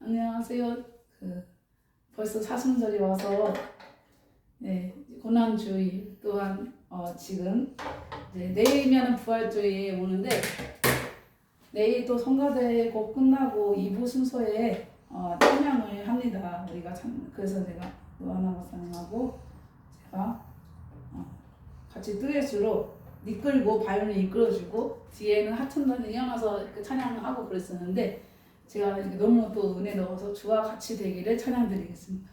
안녕하세요. 벌써 사순절이 와서 고난주일 또한 지금 내일이면 부활주일에 오는데 내일 또 성가대 곧 끝나고 2부 순서에 찬양을 합니다. 그래서 제가 노하나 목사님하고 제가 같이 듀엣으로 이끌고 바이올린 이끌어주고 뒤에는 하천단이 이어나서 찬양을 하고 그랬었는데 제가 너무 또 은혜 넣어서 주와 같이 되기를 찬양드리겠습니다.